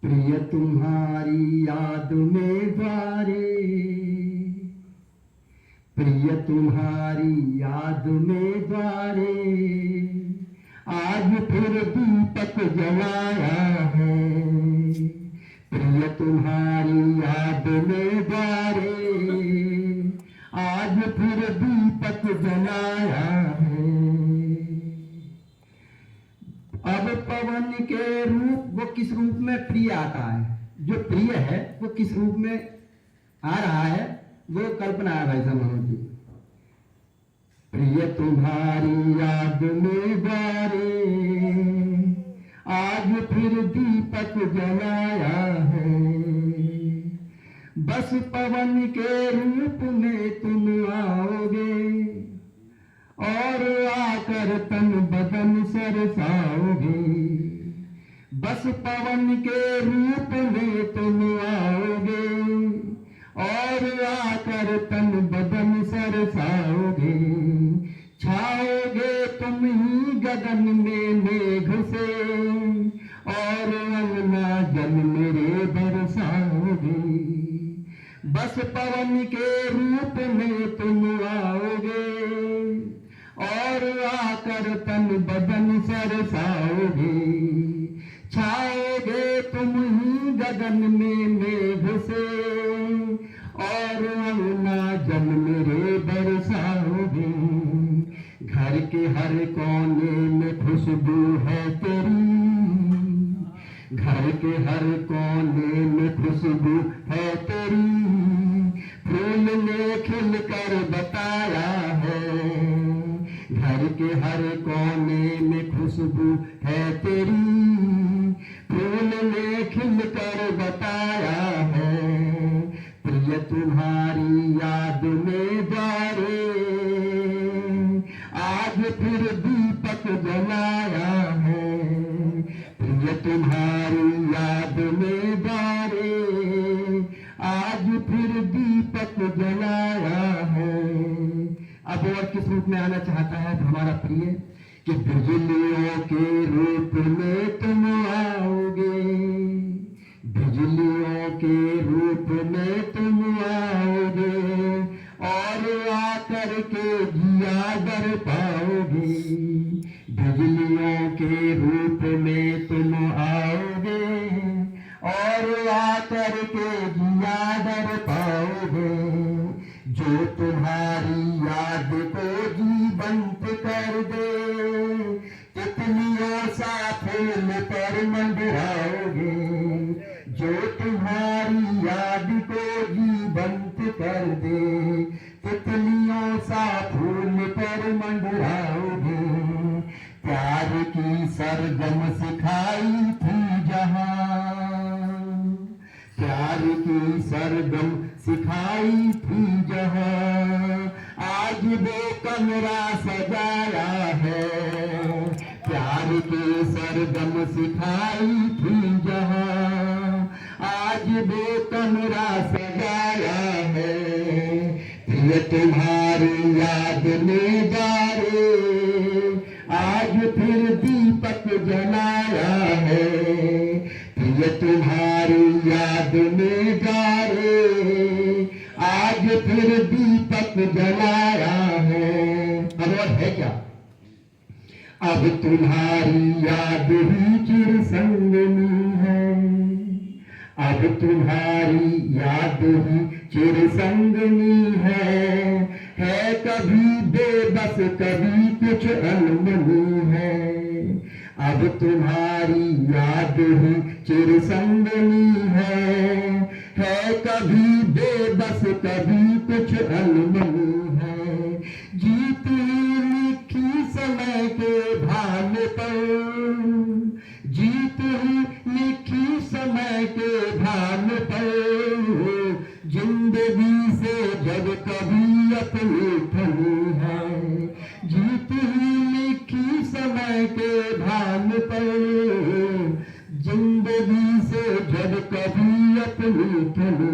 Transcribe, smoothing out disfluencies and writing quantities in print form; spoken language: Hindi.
प्रिय तुम्हारी याद में द्वारे, प्रिय तुम्हारी याद में द्वारे, आज फिर दीपक जलाया है। प्रिय तुम्हारी याद में द्वारे, आज फिर दीपक जलाया है। अब पवन के रूप, वो किस रूप में प्रिय आता है, जो प्रिय है वो किस रूप में आ रहा है, वो कल्पना है भाई साहब मनोज जी। प्रिय तुम्हारी याद में द्वारे, आज फिर दीपक जलाया है। बस पवन के रूप में तुम आओगे और आकर तन बदन सरसाओगे। बस पवन के रूप में तुम आओगे और आकर तन बदन सरसाओगे। छाओगे तुम ही गगन में मेघ से और अंगना जल मेरे बरसाओगे। बस पवन के रूप में तुम आओगे और आकर तन बदन सरसाओगे। छाओगे तुम ही गगन में मेघ से और अंगना जल मेरे बरसाओगे। घर के हर कोने में खुशबू है तेरी, घर के हर कोने में खुशबू है तेरी। फूल ने खिल कर बताया है, घर के हर कोने में खुशबू है तेरी। फूल ने खिल कर बताया है, प्रिय तुम्हारी याद में द्वारे, आज फिर दीपक जलाया है। प्रिय तुम्हारी याद में द्वारे, आज फिर दीपक जलाया है। अब और किस रूप में आना चाहता है हमारा प्रिय, कि बिजलियों के रूप में तुम आओगे, बिजलियों के रूप में तुम आओगे और आकर के जिया डर पाओगे। बिजलियों के रूप में तुम आओगे और आकर के जिया डर पाओगे। जो तुम्हारी याद को जीवंत कर दे, तितलियों सा फूल पर मंडराओगे। जो तुम्हारी याद को जीवंत कर दे, तितलियों सा फूल पर मंडराओगे। प्यार की सरगम सिखाई थी जहां, प्यार की सरगम सिखाई थी जहां, आज वो कमरा सजाया है। प्यार की सरगम सिखाई थी जहां, आज वो कमरा सजाया है। प्रिय तुम्हारी याद में द्वारे, आज फिर दीपक जलाया है। प्रिय तुम्हारी याद में द्वारे, आज फिर दीपक जलाया है। और है क्या, अब तुम्हारी याद ही चिर संगनी है, अब तुम्हारी याद ही चिर संगनी है कभी बेबस कभी कुछ अनमनी है। अब तुम्हारी याद ही चिर संगनी है कभी बेबस कभी कुछ अनमनी है। जीती लिखी समय के भाल पर, जीती लिखी समय के भाल पर, जिंदगी से जब कभी अपनी ठनी है। जीती लिखी समय के भाल पर, जिंदगी से जब कभी अपनी ठनी